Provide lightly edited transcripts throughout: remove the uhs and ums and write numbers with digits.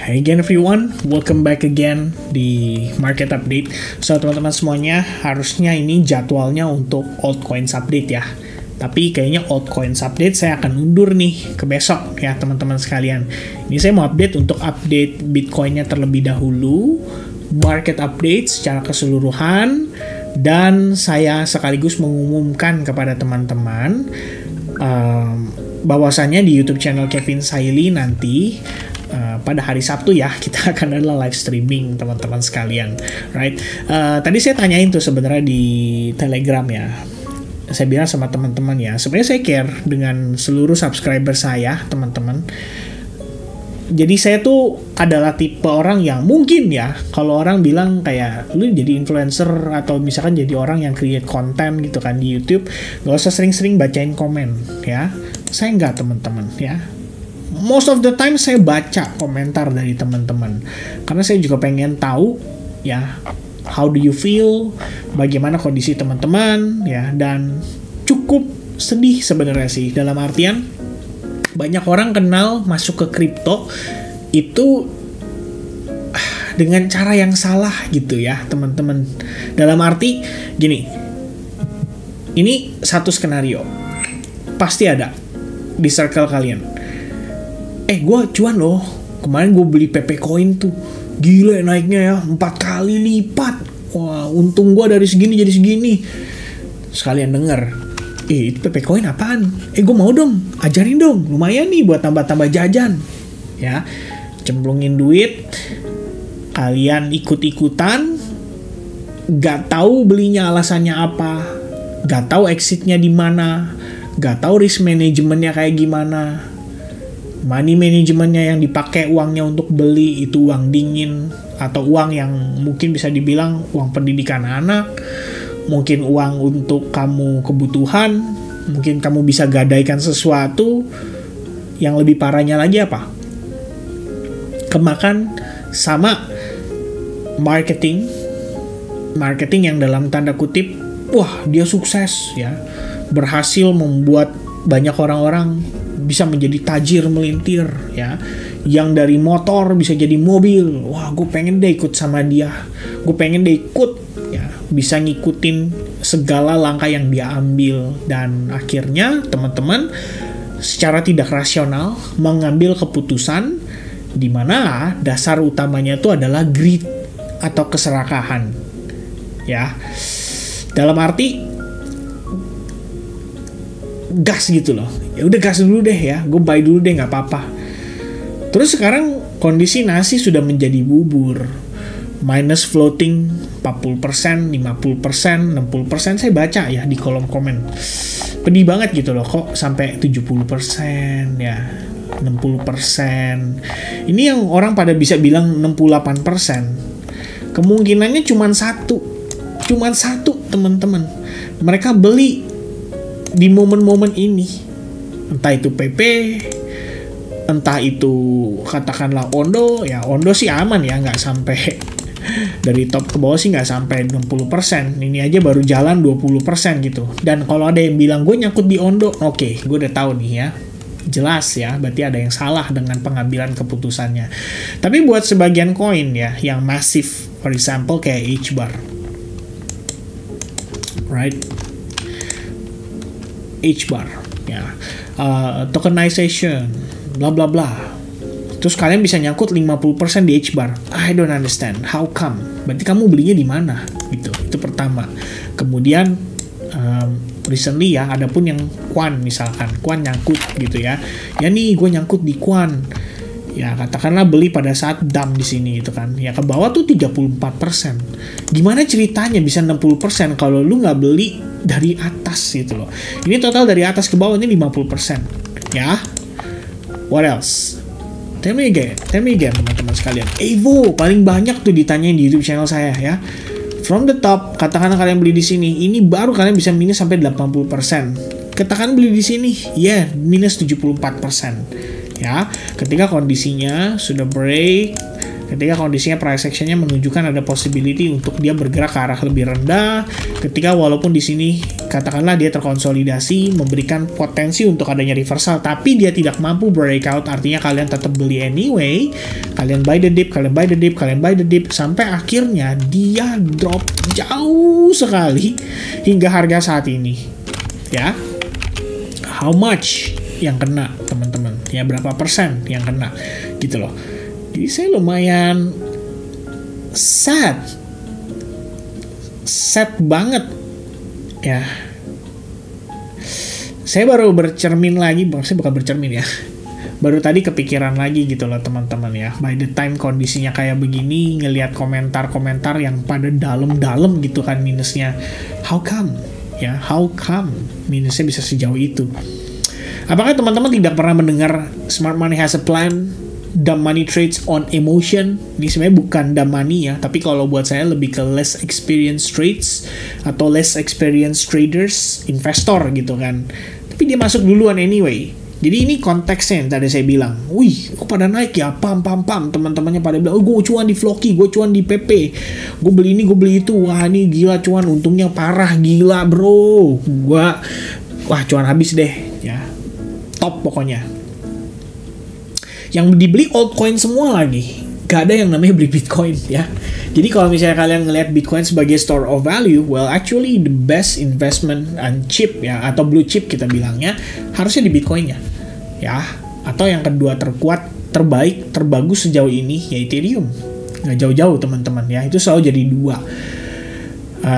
Hey again everyone, welcome back again di Market Update. So teman-teman semuanya, harusnya ini jadwalnya untuk altcoins update ya. Tapi kayaknya altcoins update saya akan undur nih ke besok ya teman-teman sekalian. Ini saya mau update untuk update Bitcoinnya terlebih dahulu, market update secara keseluruhan, dan saya sekaligus mengumumkan kepada teman-teman bahwasannya di YouTube channel Kevin Saili nanti pada hari Sabtu ya, kita akan adalah live streaming teman-teman sekalian, right? Tadi saya tanyain tuh sebenarnya di Telegram ya. Saya bilang sama teman-teman ya, sebenarnya saya care dengan seluruh subscriber saya, teman-teman. Jadi saya tuh adalah tipe orang yang mungkin ya, kalau orang bilang kayak lu jadi influencer atau misalkan jadi orang yang create konten gitu kan di YouTube, gak usah sering-sering bacain komen ya. Saya enggak, teman-teman ya. Most of the time saya baca komentar dari teman-teman karena saya juga pengen tahu ya, how do you feel, bagaimana kondisi teman-teman ya. Dan cukup sedih sebenarnya sih, dalam artian banyak orang kenal masuk ke kripto itu dengan cara yang salah gitu ya teman-teman. Dalam arti gini, ini satu skenario pasti ada di circle kalian. Gue cuan loh, kemarin gue beli PP Coin tuh, gila naiknya ya, 4 kali lipat. Wah, untung gue dari segini jadi segini. Sekalian denger, itu PP Coin apaan? Gue mau dong, ajarin dong, lumayan nih buat tambah-tambah jajan. Ya, cemplungin duit, kalian ikut-ikutan, gak tahu belinya alasannya apa, gak tahu exitnya di mana, gak tahu risk manajemennya kayak gimana. Money manajemennya yang dipakai uangnya untuk beli itu uang dingin, atau uang yang mungkin bisa dibilang uang pendidikan anak, mungkin uang untuk kamu kebutuhan, mungkin kamu bisa gadaikan sesuatu. Yang lebih parahnya lagi apa? Kemakan sama marketing yang dalam tanda kutip, wah dia sukses ya, berhasil membuat banyak orang-orang bisa menjadi tajir melintir ya, yang dari motor bisa jadi mobil. Wah, gue pengen deh ikut sama dia, gue pengen deh ikut ya, bisa ngikutin segala langkah yang dia ambil. Dan akhirnya teman-teman secara tidak rasional mengambil keputusan di mana dasar utamanya itu adalah greed atau keserakahan ya, dalam arti gas gitu loh. Ya udah gas dulu deh ya, gue buy dulu deh, nggak apa-apa. Terus sekarang kondisi nasi sudah menjadi bubur, minus floating 40%, 50%, 60%. Saya baca ya di kolom komen, pedih banget gitu loh, kok sampai 70% ya, 60%. Ini yang orang pada bisa bilang 68%. Kemungkinannya cuman satu teman-teman. Mereka beli di momen-momen ini, entah itu PP, entah itu katakanlah Ondo. Ya Ondo sih aman ya, nggak sampai dari top ke bawah sih nggak sampai 60%. Ini aja baru jalan 20% gitu. Dan kalau ada yang bilang gue nyangkut di Ondo, oke, gue udah tahu nih ya, jelas ya, berarti ada yang salah dengan pengambilan keputusannya. Tapi buat sebagian koin ya yang masif, for example kayak H-bar, right? H-bar ya, tokenization bla bla bla, terus kalian bisa nyangkut 50% di H-bar. I don't understand how come. Berarti kamu belinya di mana gitu. Itu pertama. Kemudian recently ya, ada pun yang Quan, misalkan Quan nyangkut gitu ya, ya nih gue nyangkut di Quan ya, katakanlah beli pada saat dump di sini gitu kan ya, ke bawah tuh 34%. Gimana ceritanya bisa 60% kalau lu nggak beli dari atas gitu loh. Ini total dari atas ke bawah ini 50% ya. What else? Tell me again teman-teman sekalian. Evo paling banyak tuh ditanyain di YouTube channel saya ya. From the top, katakan kalian beli di sini, ini baru kalian bisa minus sampai 80%. Katakan beli di sini, ya minus 74%. Ya, ketika kondisinya sudah break Ketika kondisinya price actionnya menunjukkan ada possibility untuk dia bergerak ke arah lebih rendah, ketika walaupun di sini katakanlah dia terkonsolidasi, memberikan potensi untuk adanya reversal, tapi dia tidak mampu breakout, artinya kalian tetap beli anyway, kalian buy the dip, kalian buy the dip, kalian buy the dip, sampai akhirnya dia drop jauh sekali hingga harga saat ini. Ya, how much yang kena teman-teman? Ya, berapa persen yang kena gitu loh. Jadi saya lumayan sad banget ya. Saya baru bercermin lagi, maksudnya bukan bercermin ya, baru tadi kepikiran lagi gitu loh teman-teman ya. By the time kondisinya kayak begini, ngelihat komentar-komentar yang pada dalam-dalam gitu kan minusnya. How come minusnya bisa sejauh itu? Apakah teman-teman tidak pernah mendengar smart money has a plan? Dumb money trades on emotion. Ini sebenarnya bukan dumb money ya, tapi kalau buat saya lebih ke less experienced trades atau less experienced traders, investor gitu kan. Tapi dia masuk duluan anyway. Jadi ini konteksnya yang tadi saya bilang. Wih, kok pada naik ya? Pam. Teman-temannya pada bilang, oh gue cuan di Floki, gue cuan di PP. Gue beli ini, gue beli itu. Wah ini gila cuan, untungnya parah, gila bro. Wah cuan habis deh ya. Top pokoknya. Yang dibeli altcoin semua lagi. Gak ada yang namanya beli Bitcoin ya. Jadi kalau misalnya kalian ngelihat Bitcoin sebagai store of value, well actually the best investment and chip ya, atau blue chip kita bilangnya, harusnya di Bitcoinnya ya. Atau yang kedua terkuat, terbaik, terbagus sejauh ini ya Ethereum. Nggak jauh-jauh teman-teman ya. Itu selalu jadi dua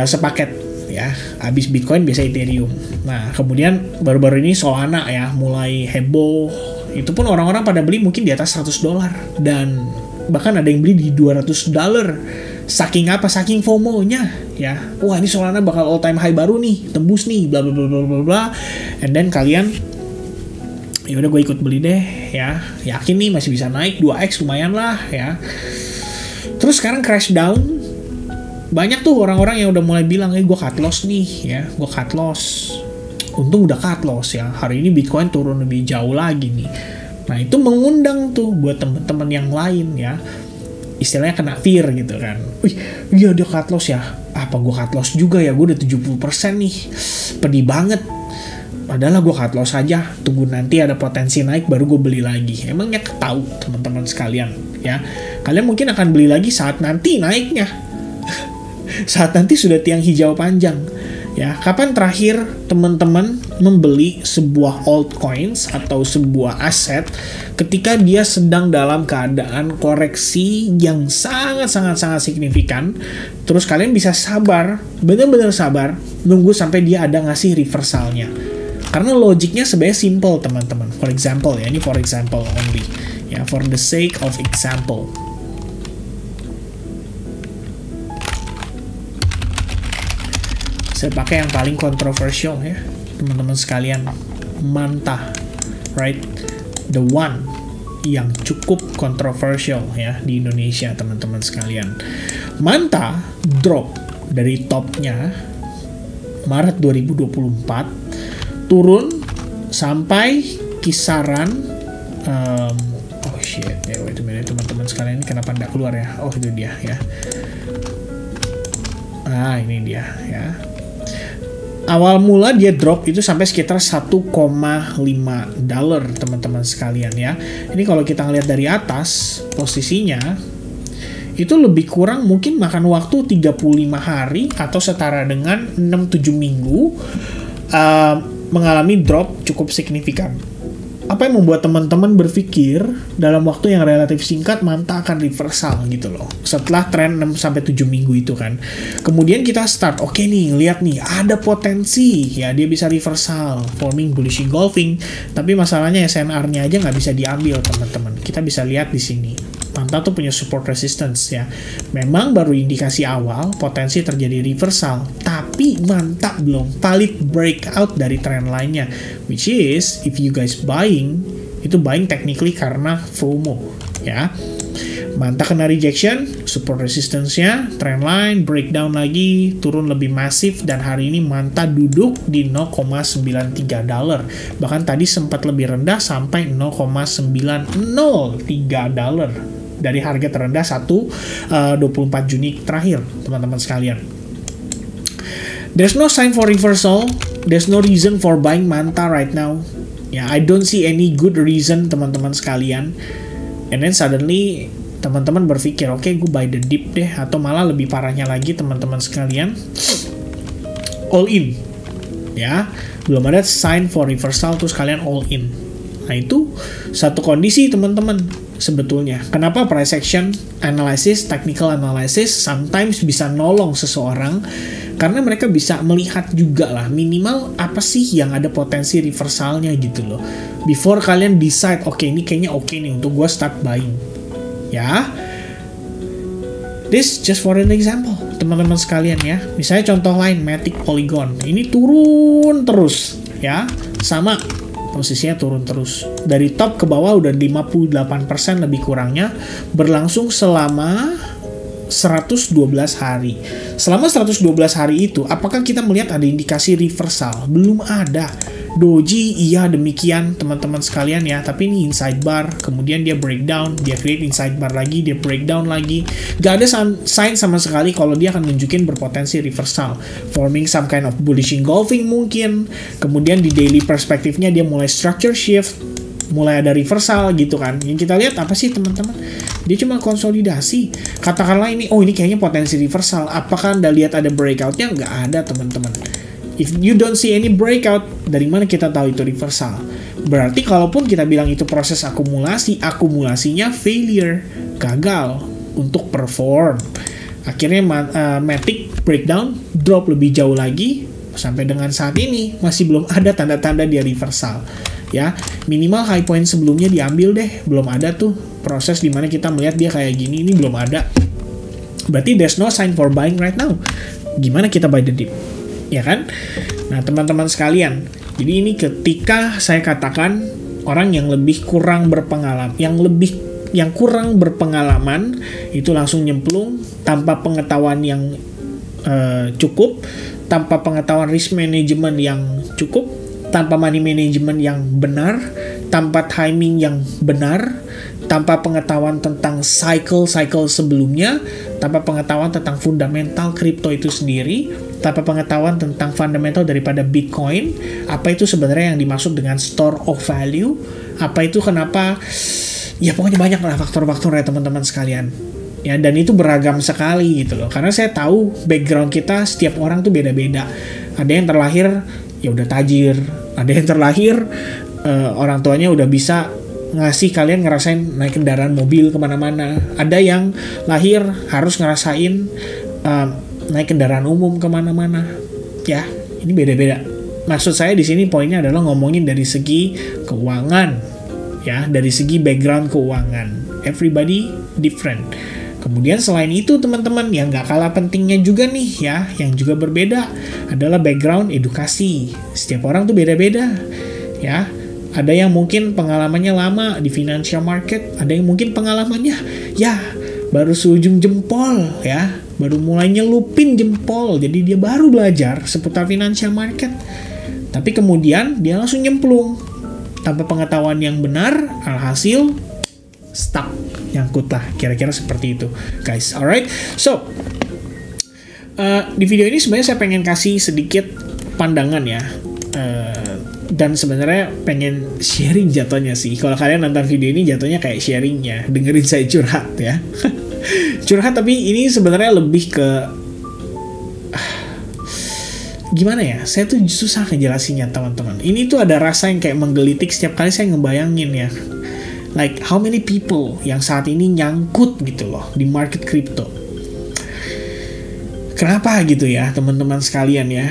sepaket ya. Habis Bitcoin biasa Ethereum. Nah kemudian baru-baru ini Solana ya mulai heboh. Itu pun orang-orang pada beli mungkin di atas $100 dan bahkan ada yang beli di $200. Saking apa? Saking FOMO-nya ya. Wah ini Solana bakal all time high baru nih, tembus nih, bla bla bla bla bla. And then kalian ya udah gue ikut beli deh ya. Yakin nih masih bisa naik 2x lumayan lah ya. Terus sekarang crash down. Banyak tuh orang-orang yang udah mulai bilang, gue cut loss nih ya, gue cut loss. Untung udah cut loss ya. Hari ini Bitcoin turun lebih jauh lagi nih. Nah itu mengundang tuh buat teman-teman yang lain ya. Istilahnya kena fear gitu kan. Wih, iya dia cut loss ya. Apa gue cut loss juga ya? Gue udah 70% nih. Pedih banget. Padahal gue cut loss aja. Tunggu nanti ada potensi naik baru gue beli lagi. Emangnya tahu teman-teman sekalian ya. Kalian mungkin akan beli lagi saat nanti naiknya. Saat nanti sudah tiang hijau panjang. Ya, kapan terakhir teman-teman membeli sebuah altcoins atau sebuah aset ketika dia sedang dalam keadaan koreksi yang sangat signifikan, terus kalian bisa sabar, benar-benar sabar, nunggu sampai dia ada ngasih reversalnya. Karena logiknya sebenarnya simple teman-teman. For example ya, ini for example only. Ya, for the sake of example. Saya pakai yang paling kontroversial ya teman-teman sekalian, Manta, right, the one yang cukup kontroversial ya di Indonesia teman-teman sekalian. Manta drop dari topnya Maret 2024 turun sampai kisaran oh shit ya, wait a minute teman-teman sekalian, ini kenapa nggak keluar ya? Oh itu dia ya. Ini dia ya. Awal mula dia drop itu sampai sekitar $1,5 teman-teman sekalian ya. Ini kalau kita ngeliat dari atas posisinya itu lebih kurang mungkin makan waktu 35 hari atau setara dengan 6-7 minggu mengalami drop cukup signifikan. Apa yang membuat teman-teman berpikir dalam waktu yang relatif singkat Manta akan reversal gitu loh. Setelah tren 6-7 minggu itu kan. Kemudian kita start, oke nih, lihat nih, ada potensi. Ya, dia bisa reversal, forming bullish engulfing. Tapi masalahnya SNR-nya aja nggak bisa diambil, teman-teman. Kita bisa lihat di sini. Manta tuh punya support resistance ya. Memang baru indikasi awal potensi terjadi reversal, tapi Manta belum valid breakout dari trend lainnya. Which is if you guys buying, itu buying technically karena FOMO ya. Manta kena rejection, support resistance-nya, trend line, breakdown lagi, turun lebih masif, dan hari ini Manta duduk di $0,93. Bahkan tadi sempat lebih rendah sampai $0,903 dari harga terendah 24 Juni terakhir, teman-teman sekalian. There's no sign for reversal. There's no reason for buying Manta right now. Ya, I don't see any good reason, teman-teman sekalian. And then suddenly teman-teman berpikir, oke, gue buy the dip deh, atau malah lebih parahnya lagi, teman-teman sekalian, all in. Ya, belum ada sign for reversal terus kalian all in. Nah, itu satu kondisi, teman-teman, sebetulnya. Kenapa price action analysis, technical analysis sometimes bisa nolong seseorang? Karena mereka bisa melihat juga lah, minimal apa sih yang ada potensi reversalnya gitu loh. Before kalian decide, oke, ini kayaknya oke nih untuk gue start buying. Ya, this just for an example, teman-teman sekalian ya. Misalnya contoh lain, Matic Polygon. Ini turun terus, ya. Sama, posisinya turun terus. Dari top ke bawah udah 58% lebih kurangnya, berlangsung selama 112 hari. Selama 112 hari itu, apakah kita melihat ada indikasi reversal? Belum ada. Doji, iya demikian, teman-teman sekalian ya. Tapi ini inside bar, kemudian dia breakdown, dia create inside bar lagi, dia breakdown lagi. Gak ada sign sama sekali kalau dia akan nunjukin berpotensi reversal. Forming some kind of bullish engulfing mungkin. Kemudian di daily perspektifnya dia mulai structure shift, mulai ada reversal gitu kan. Yang kita lihat apa sih, teman-teman? Dia cuma konsolidasi. Katakanlah ini, oh ini kayaknya potensi reversal. Apakah Anda lihat ada breakoutnya? Nggak ada, teman-teman. If you don't see any breakout, dari mana kita tahu itu reversal? Berarti kalaupun kita bilang itu proses akumulasi, akumulasinya failure, gagal untuk perform. Akhirnya Matic breakdown, drop lebih jauh lagi, sampai dengan saat ini masih belum ada tanda-tanda dia reversal. Ya, minimal high point sebelumnya diambil deh, belum ada tuh proses dimana kita melihat dia kayak gini, ini belum ada. Berarti there's no sign for buying right now. Gimana kita buy the dip? Ya kan? Nah, teman-teman sekalian, jadi ini ketika saya katakan orang yang lebih kurang berpengalaman, yang kurang berpengalaman itu langsung nyemplung tanpa pengetahuan yang cukup, tanpa pengetahuan risk management yang cukup, tanpa money management yang benar, tanpa timing yang benar, tanpa pengetahuan tentang cycle sebelumnya, tanpa pengetahuan tentang fundamental kripto itu sendiri, tanpa pengetahuan tentang fundamental daripada Bitcoin, apa itu sebenarnya yang dimaksud dengan store of value, apa itu kenapa, ya pokoknya banyak lah faktor-faktor ya teman-teman sekalian. Ya, dan itu beragam sekali gitu loh. Karena saya tahu background kita, setiap orang tuh beda-beda. Ada yang terlahir ya udah tajir, ada yang terlahir orang tuanya udah bisa ngasih kalian ngerasain naik kendaraan mobil kemana-mana. Ada yang lahir harus ngerasain naik kendaraan umum kemana-mana. Ya, ini beda-beda. Maksud saya di sini poinnya adalah ngomongin dari segi keuangan, ya, dari segi background keuangan. Everybody different. Kemudian selain itu teman-teman, yang gak kalah pentingnya juga nih ya, yang juga berbeda adalah background edukasi. Setiap orang tuh beda-beda ya. Ada yang mungkin pengalamannya lama di financial market, ada yang mungkin pengalamannya ya baru seujung jempol ya, baru mulai nyelupin jempol, jadi dia baru belajar seputar financial market. Tapi kemudian dia langsung nyemplung tanpa pengetahuan yang benar, alhasil stuck, nyangkut lah, kira-kira seperti itu guys. Alright, so di video ini sebenarnya saya pengen kasih sedikit pandangan ya, dan sebenarnya pengen sharing jatuhnya sih. Kalau kalian nonton video ini jatuhnya kayak sharing ya, dengerin saya curhat ya. Curhat, tapi ini sebenarnya lebih ke gimana ya, saya tuh susah ngejelasinnya teman-teman. Ini tuh ada rasa yang kayak menggelitik setiap kali saya ngebayangin ya, like how many people yang saat ini nyangkut gitu loh di market crypto. Kenapa gitu ya teman-teman sekalian ya.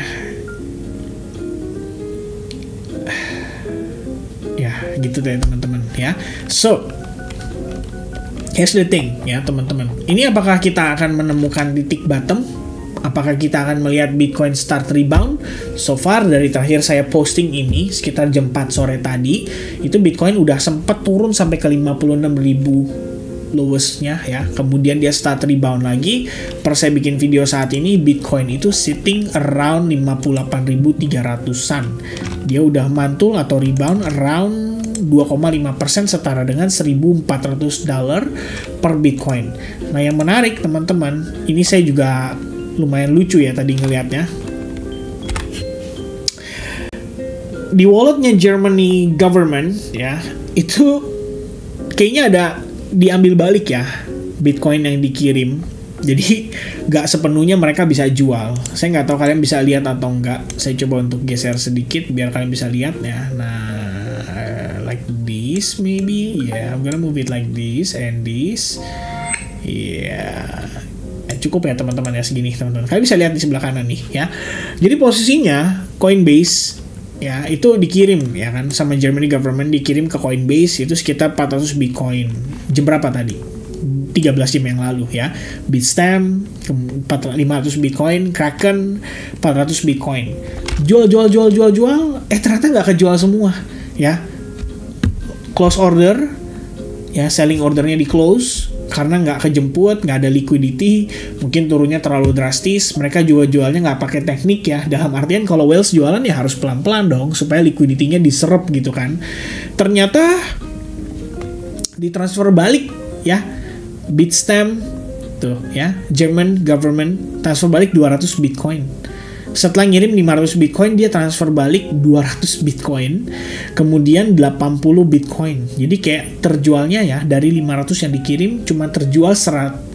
Ya gitu deh teman-teman ya. So here's the thing ya teman-teman. Ini apakah kita akan menemukan titik bottom? Apakah kita akan melihat Bitcoin start rebound? So far dari terakhir saya posting ini sekitar jam 4 sore tadi, itu Bitcoin udah sempat turun sampai ke 56.000 lowestnya ya. Kemudian dia start rebound lagi. Per saya bikin video saat ini, Bitcoin itu sitting around 58.300-an. Dia udah mantul atau rebound around 2,5% setara dengan $1.400 per Bitcoin. Nah, yang menarik teman-teman, ini saya juga lumayan lucu ya tadi ngelihatnya. Di walletnya Germany government ya, itu kayaknya ada diambil balik ya Bitcoin yang dikirim. Jadi nggak sepenuhnya mereka bisa jual. Saya nggak tahu kalian bisa lihat atau enggak. Saya coba untuk geser sedikit biar kalian bisa lihat ya. Nah, like this maybe. Yeah, I'm gonna move it like this and this. Yeah. Cukup ya teman-teman ya, segini teman-teman. Kalian bisa lihat di sebelah kanan nih ya. Jadi posisinya Coinbase ya itu dikirim ya kan sama Germany government, dikirim ke Coinbase itu sekitar 400 Bitcoin. Jam berapa tadi? 13 jam yang lalu ya. Bitstamp 500 Bitcoin, Kraken 400 Bitcoin. Jual, ternyata nggak kejual semua ya. Close order ya, selling ordernya di close karena nggak kejemput, nggak ada liquidity, mungkin turunnya terlalu drastis. Mereka jualnya nggak pakai teknik ya, dalam artian kalau Wales jualan ya harus pelan-pelan dong supaya liquidity-nya diserap gitu kan. Ternyata ditransfer balik ya. Bitstamp tuh ya, German government transfer balik 200 Bitcoin. Setelah ngirim 500 Bitcoin, dia transfer balik 200 Bitcoin, kemudian 80 Bitcoin. Jadi kayak terjualnya ya, dari 500 yang dikirim cuma terjual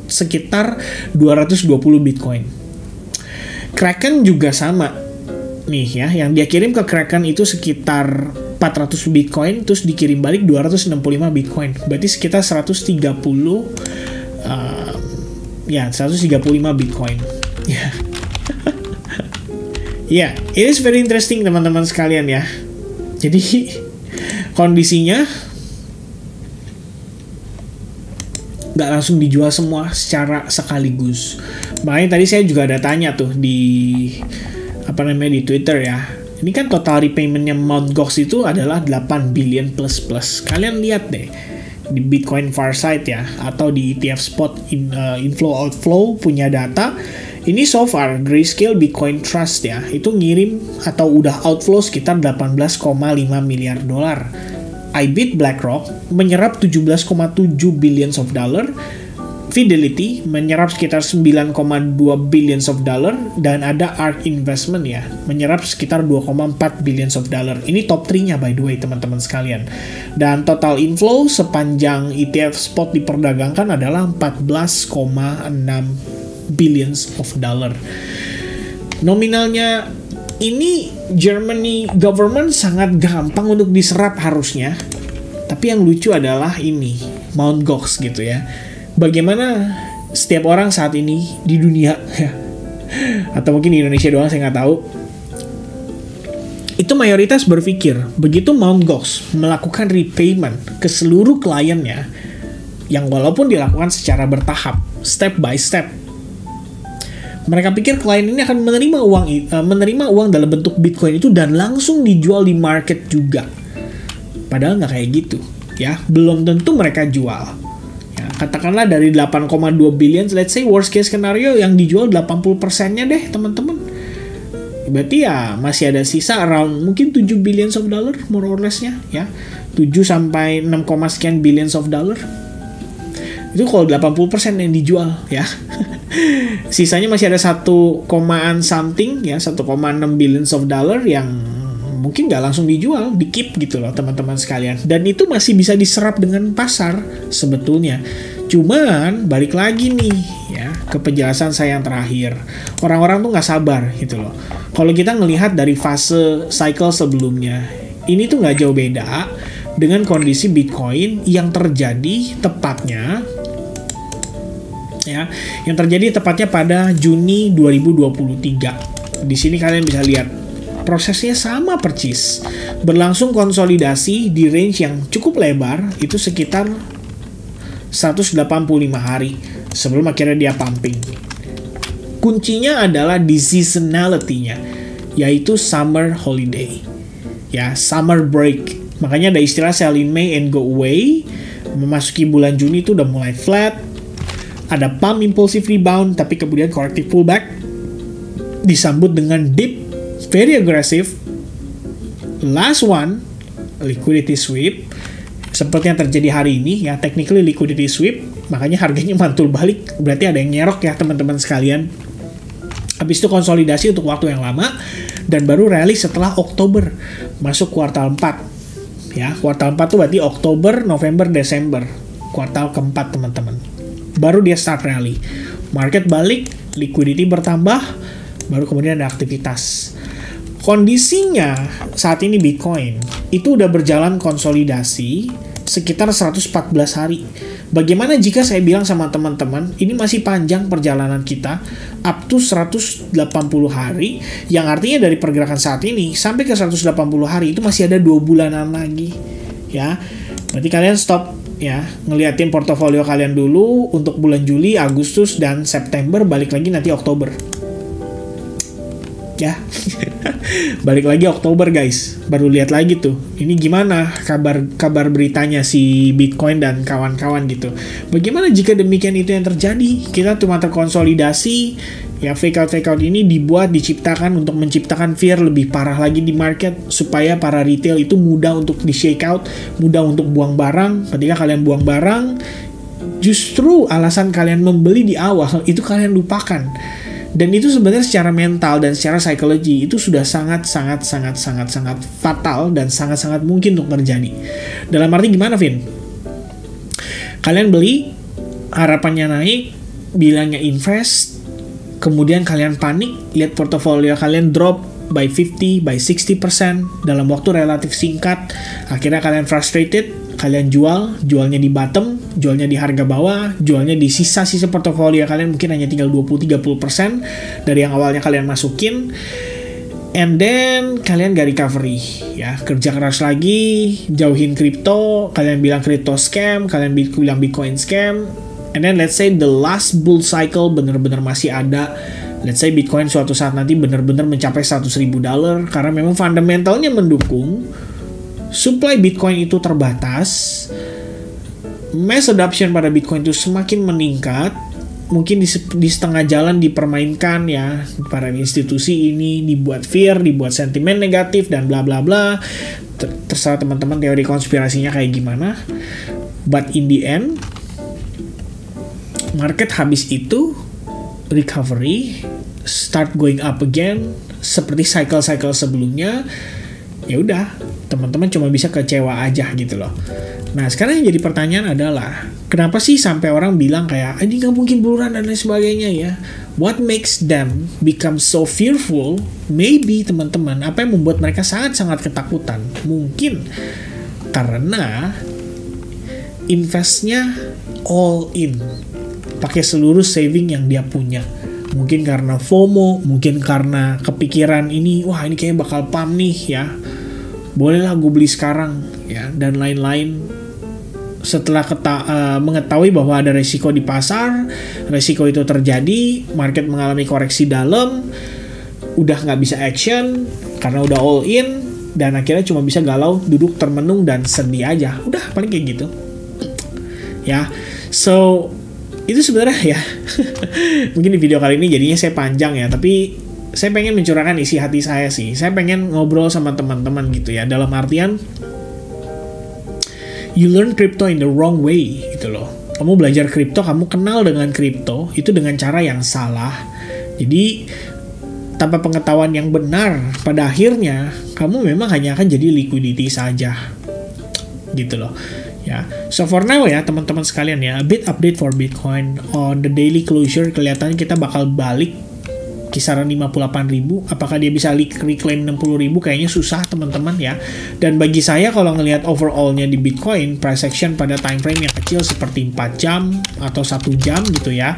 sekitar 220 Bitcoin. Kraken juga sama nih ya, yang dia kirim ke Kraken itu sekitar 400 Bitcoin, terus dikirim balik 265 Bitcoin. Berarti sekitar 135 Bitcoin. Ya. Ya, it is very interesting teman-teman sekalian ya. Jadi kondisinya nggak langsung dijual semua secara sekaligus. Makanya tadi saya juga ada tanya tuh di di Twitter ya. Ini kan total repaymentnya Mt. Gox itu adalah 8 billion plus. Kalian lihat deh di Bitcoin Farsight ya, atau di ETF Spot inflow outflow punya data. Ini so far Grayscale Bitcoin Trust ya, itu ngirim atau udah outflow sekitar 18,5 miliar dolar. IBIT BlackRock menyerap 17,7 billions of dollar. Fidelity menyerap sekitar 9,2 billions of dollar, dan ada ARK Investment ya, menyerap sekitar 2,4 billions of dollar. Ini top 3-nya by the way teman-teman sekalian. Dan total inflow sepanjang ETF Spot diperdagangkan adalah 14,6 billions of dollar. Nominalnya ini Germany government sangat gampang untuk diserap harusnya. Tapi yang lucu adalah ini, Mt. Gox gitu ya. Bagaimana setiap orang saat ini di dunia ya, atau mungkin di Indonesia doang saya nggak tahu, itu mayoritas berpikir begitu Mt. Gox melakukan repayment ke seluruh kliennya, yang walaupun dilakukan secara bertahap, step by step, mereka pikir klien ini akan menerima uang dalam bentuk Bitcoin itu dan langsung dijual di market juga. Padahal nggak kayak gitu ya, belum tentu mereka jual. Katakanlah dari 8,2 billion, let's say worst case scenario yang dijual 80%-nya deh teman-teman. Berarti ya masih ada sisa around mungkin 7 billions of dollar more or less-nya ya. 7 sampai 6, sekian billions of dollar. Itu kalau 80% yang dijual ya. Sisanya masih ada 1, something ya, 1,6 billions of dollar yang mungkin nggak langsung dijual, di keep gitu loh teman-teman sekalian. Dan itu masih bisa diserap dengan pasar sebetulnya. Cuman balik lagi nih ya ke penjelasan saya yang terakhir. Orang-orang tuh nggak sabar gitu loh. Kalau kita ngelihat dari fase cycle sebelumnya, ini tuh nggak jauh beda dengan kondisi Bitcoin yang terjadi tepatnya ya, yang terjadi tepatnya pada Juni 2023. Di sini kalian bisa lihat prosesnya sama persis, berlangsung konsolidasi di range yang cukup lebar, itu sekitar 185 hari sebelum akhirnya dia pumping. Kuncinya adalah di seasonality-nya, yaitu summer holiday ya, summer break. Makanya ada istilah sell in May and go away. Memasuki bulan Juni itu udah mulai flat, ada pump impulsive rebound, tapi kemudian corrective pullback disambut dengan dip very aggressive, last one liquidity sweep, seperti yang terjadi hari ini ya, technically liquidity sweep, makanya harganya mantul balik, berarti ada yang nyerok ya teman-teman sekalian. Habis itu konsolidasi untuk waktu yang lama dan baru rally setelah Oktober masuk kuartal 4 ya. Kuartal 4 tuh berarti Oktober, November, Desember, kuartal keempat teman-teman, baru dia start rally, market balik, liquidity bertambah, baru kemudian ada aktivitas. Kondisinya saat ini Bitcoin itu udah berjalan konsolidasi sekitar 114 hari. Bagaimana jika saya bilang sama teman-teman, ini masih panjang perjalanan kita up to 180 hari, yang artinya dari pergerakan saat ini sampai ke 180 hari itu masih ada 2 bulanan lagi ya. Berarti kalian stop ya, ngeliatin portofolio kalian dulu untuk bulan Juli, Agustus, dan September, balik lagi nanti Oktober ya. Balik lagi Oktober guys, baru lihat lagi tuh ini gimana kabar beritanya si Bitcoin dan kawan-kawan gitu. Bagaimana jika demikian itu yang terjadi? Kita cuma terkonsolidasi ya, fake out ini dibuat, diciptakan untuk menciptakan fear lebih parah lagi di market, supaya para retail itu mudah untuk di shake out, mudah untuk buang barang. Ketika kalian buang barang, justru alasan kalian membeli di awal itu kalian lupakan. Dan itu sebenarnya secara mental dan secara psikologi itu sudah sangat fatal dan sangat mungkin untuk terjadi. Dalam arti gimana, Vin? Kalian beli, harapannya naik, bilangnya invest, kemudian kalian panik, lihat portofolio kalian drop by 50, by 60% dalam waktu relatif singkat. Akhirnya kalian frustrated, kalian jualnya di bottom, jualnya di harga bawah, jualnya di sisa-sisa portofolio kalian mungkin hanya tinggal 20-30% dari yang awalnya kalian masukin. And then kalian gak recovery ya, kerja keras lagi, jauhin kripto, kalian bilang kripto scam, kalian bilang Bitcoin scam. And then let's say the last bull cycle bener-bener masih ada. Let's say Bitcoin suatu saat nanti bener-bener mencapai $100.000 karena memang fundamentalnya mendukung. Supply Bitcoin itu terbatas, mass adoption pada Bitcoin itu semakin meningkat, mungkin di setengah jalan dipermainkan ya, para institusi ini dibuat fear, dibuat sentimen negatif dan bla bla bla. Terserah teman-teman teori konspirasinya kayak gimana. But in the end, market habis itu recovery, start going up again seperti cycle-cycle sebelumnya. Ya udah, teman-teman cuma bisa kecewa aja gitu loh. Nah, sekarang yang jadi pertanyaan adalah, kenapa sih sampai orang bilang kayak ini nggak mungkin buluran dan lain sebagainya ya? What makes them become so fearful? Maybe teman-teman, apa yang membuat mereka sangat-sangat ketakutan? Mungkin karena investnya all in, pakai seluruh saving yang dia punya. Mungkin karena FOMO, mungkin karena kepikiran ini, wah ini kayaknya bakal pump nih ya, bolehlah gue beli sekarang ya, dan lain-lain. Setelah mengetahui bahwa ada resiko di pasar, resiko itu terjadi, market mengalami koreksi dalam, udah nggak bisa action karena udah all in, dan akhirnya cuma bisa galau, duduk termenung dan sedih aja. Udah paling kayak gitu ya. So itu sebenarnya ya mungkin di video kali ini jadinya saya panjang ya, tapi saya pengen mencurahkan isi hati saya sih. Saya pengen ngobrol sama teman-teman gitu ya, dalam artian you learn crypto in the wrong way gitu loh. Kamu belajar kripto, kamu kenal dengan kripto itu dengan cara yang salah. Jadi tanpa pengetahuan yang benar, pada akhirnya kamu memang hanya akan jadi liquidity saja gitu loh ya. So for now ya teman-teman sekalian ya, a bit update for Bitcoin on the daily closure. Kelihatannya kita bakal balik kisaran 58.000. Apakah dia bisa reclaim 60.000? Kayaknya susah teman-teman ya. Dan bagi saya kalau ngelihat overallnya di Bitcoin, price action pada time frame yang kecil seperti 4 jam atau 1 jam gitu ya,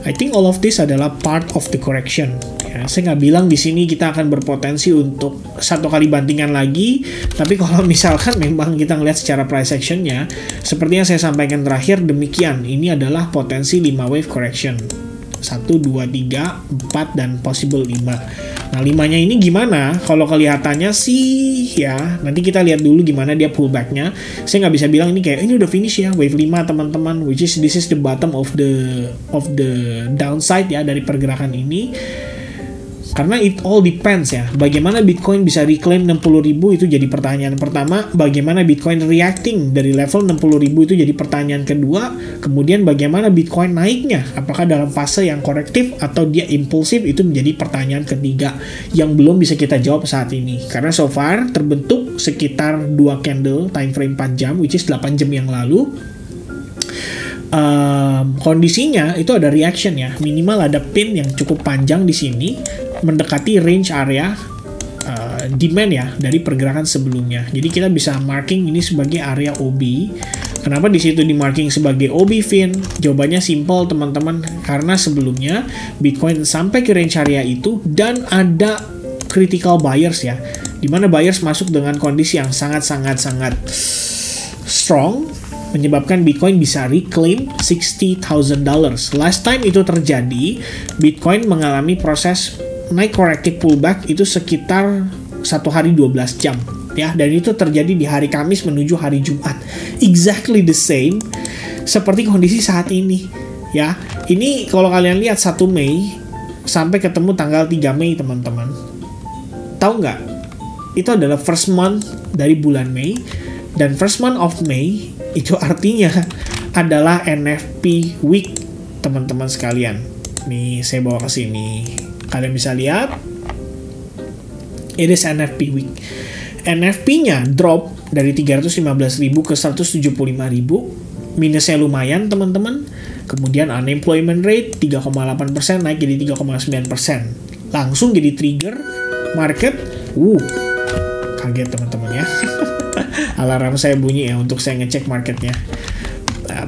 I think all of this adalah part of the correction ya. Saya nggak bilang di sini kita akan berpotensi untuk satu kali bantingan lagi, tapi kalau misalkan memang kita ngelihat secara price actionnya, seperti yang saya sampaikan terakhir, demikian, ini adalah potensi 5 wave correction. 1, 2, 3, 4, dan possible 5. Nah, 5-nya ini gimana? Kalau kelihatannya sih ya, nanti kita lihat dulu gimana dia pullback-nya. Saya nggak bisa bilang ini kayak ini udah finish ya, wave 5 teman-teman, which is this is the bottom of the downside ya dari pergerakan ini. Karena it all depends ya. Bagaimana Bitcoin bisa reclaim 60.000 itu jadi pertanyaan pertama. Bagaimana Bitcoin reacting dari level 60.000 itu jadi pertanyaan kedua. Kemudian bagaimana Bitcoin naiknya? Apakah dalam fase yang korektif atau dia impulsif? Itu menjadi pertanyaan ketiga yang belum bisa kita jawab saat ini. Karena so far terbentuk sekitar 2 candle time frame 4 jam, which is 8 jam yang lalu. Kondisinya itu ada reaction ya, minimal ada pin yang cukup panjang di sini mendekati range area demand ya dari pergerakan sebelumnya. Jadi kita bisa marking ini sebagai area OB. Kenapa di situ di marking sebagai OB Fin? Jawabannya simple teman-teman, karena sebelumnya Bitcoin sampai ke range area itu dan ada critical buyers ya, dimana buyers masuk dengan kondisi yang sangat strong, menyebabkan Bitcoin bisa reclaim $60,000. Last time itu terjadi, Bitcoin mengalami proses naik corrective pullback itu sekitar 1 hari 12 jam. Ya, dan itu terjadi di hari Kamis menuju hari Jumat. Exactly the same seperti kondisi saat ini. Ya, ini kalau kalian lihat 1 Mei sampai ketemu tanggal 3 Mei teman-teman. Tahu nggak? Itu adalah first month dari bulan Mei. Dan first month of May itu artinya adalah NFP week teman-teman sekalian. Nih saya bawa ke sini. Kalian bisa lihat. It is NFP week. NFP-nya drop dari 315.000 ke 175.000. Minusnya lumayan teman-teman. Kemudian unemployment rate 3,8% naik jadi 3,9%. Langsung jadi trigger market. Kaget teman-teman ya. Alarm saya bunyi ya untuk saya ngecek marketnya.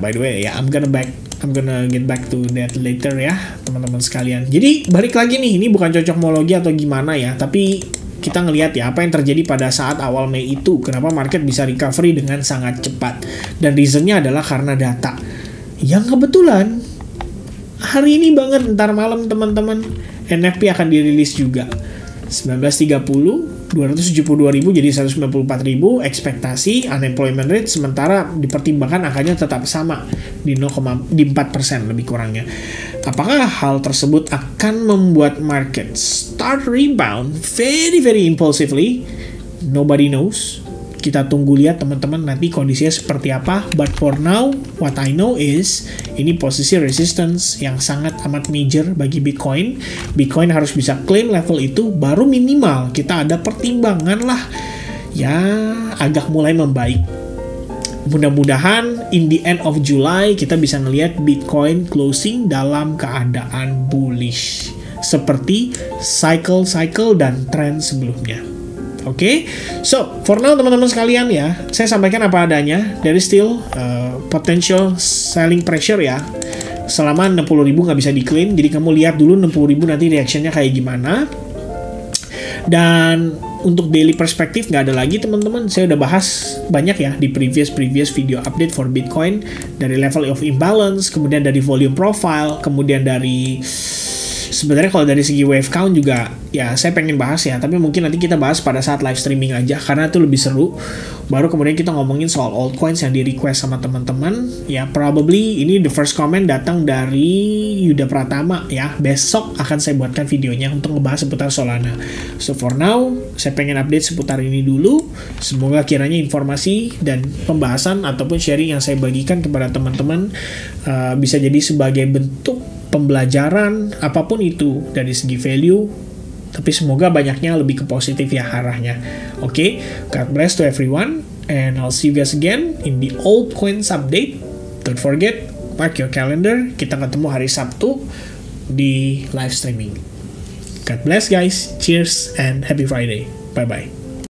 By the way ya, I'm gonna get back to that later ya teman-teman sekalian. Jadi balik lagi nih, ini bukan cocokmologi atau gimana ya, tapi kita ngelihat ya apa yang terjadi pada saat awal Mei itu. Kenapa market bisa recovery dengan sangat cepat. Dan reasonnya adalah karena data. Yang kebetulan hari ini banget, ntar malam teman-teman, NFP akan dirilis juga. 19.30, 272.000 jadi 194.000 ekspektasi unemployment rate, sementara dipertimbangkan angkanya tetap sama di 4% lebih kurangnya. Apakah hal tersebut akan membuat market start rebound very impulsively? Nobody knows. Kita tunggu lihat teman-teman nanti kondisinya seperti apa. But for now, what I know is ini posisi resistance yang sangat amat major bagi Bitcoin. Bitcoin harus bisa claim level itu, baru minimal kita ada pertimbangan lah ya agak mulai membaik. Mudah-mudahan in the end of July kita bisa ngelihat Bitcoin closing dalam keadaan bullish seperti cycle dan tren sebelumnya. Oke, so for now teman-teman sekalian ya, saya sampaikan apa adanya. There is still potential selling pressure ya. Selama 60.000 nggak bisa diklaim, jadi kamu lihat dulu 60.000 nanti reactionnya kayak gimana. Dan untuk daily perspektif nggak ada lagi teman-teman. Saya udah bahas banyak ya di previous video update for Bitcoin, dari level of imbalance, kemudian dari volume profile, kemudian dari sebenarnya kalau dari segi wave count juga ya saya pengen bahas ya, tapi mungkin nanti kita bahas pada saat live streaming aja karena itu lebih seru. Baru kemudian kita ngomongin soal altcoins yang di request sama teman-teman ya. Probably ini the first comment datang dari Yuda Pratama ya. Besok akan saya buatkan videonya untuk ngebahas seputar Solana. So for now saya pengen update seputar ini dulu. Semoga kiranya informasi dan pembahasan ataupun sharing yang saya bagikan kepada teman-teman bisa jadi sebagai bentuk pembelajaran apapun itu dari segi value, tapi semoga banyaknya lebih ke positif ya arahnya. Oke, God bless to everyone and I'll see you guys again in the altcoins update. Don't forget, mark your calendar, kita ketemu hari Sabtu di live streaming. God bless guys, cheers and happy Friday. Bye bye.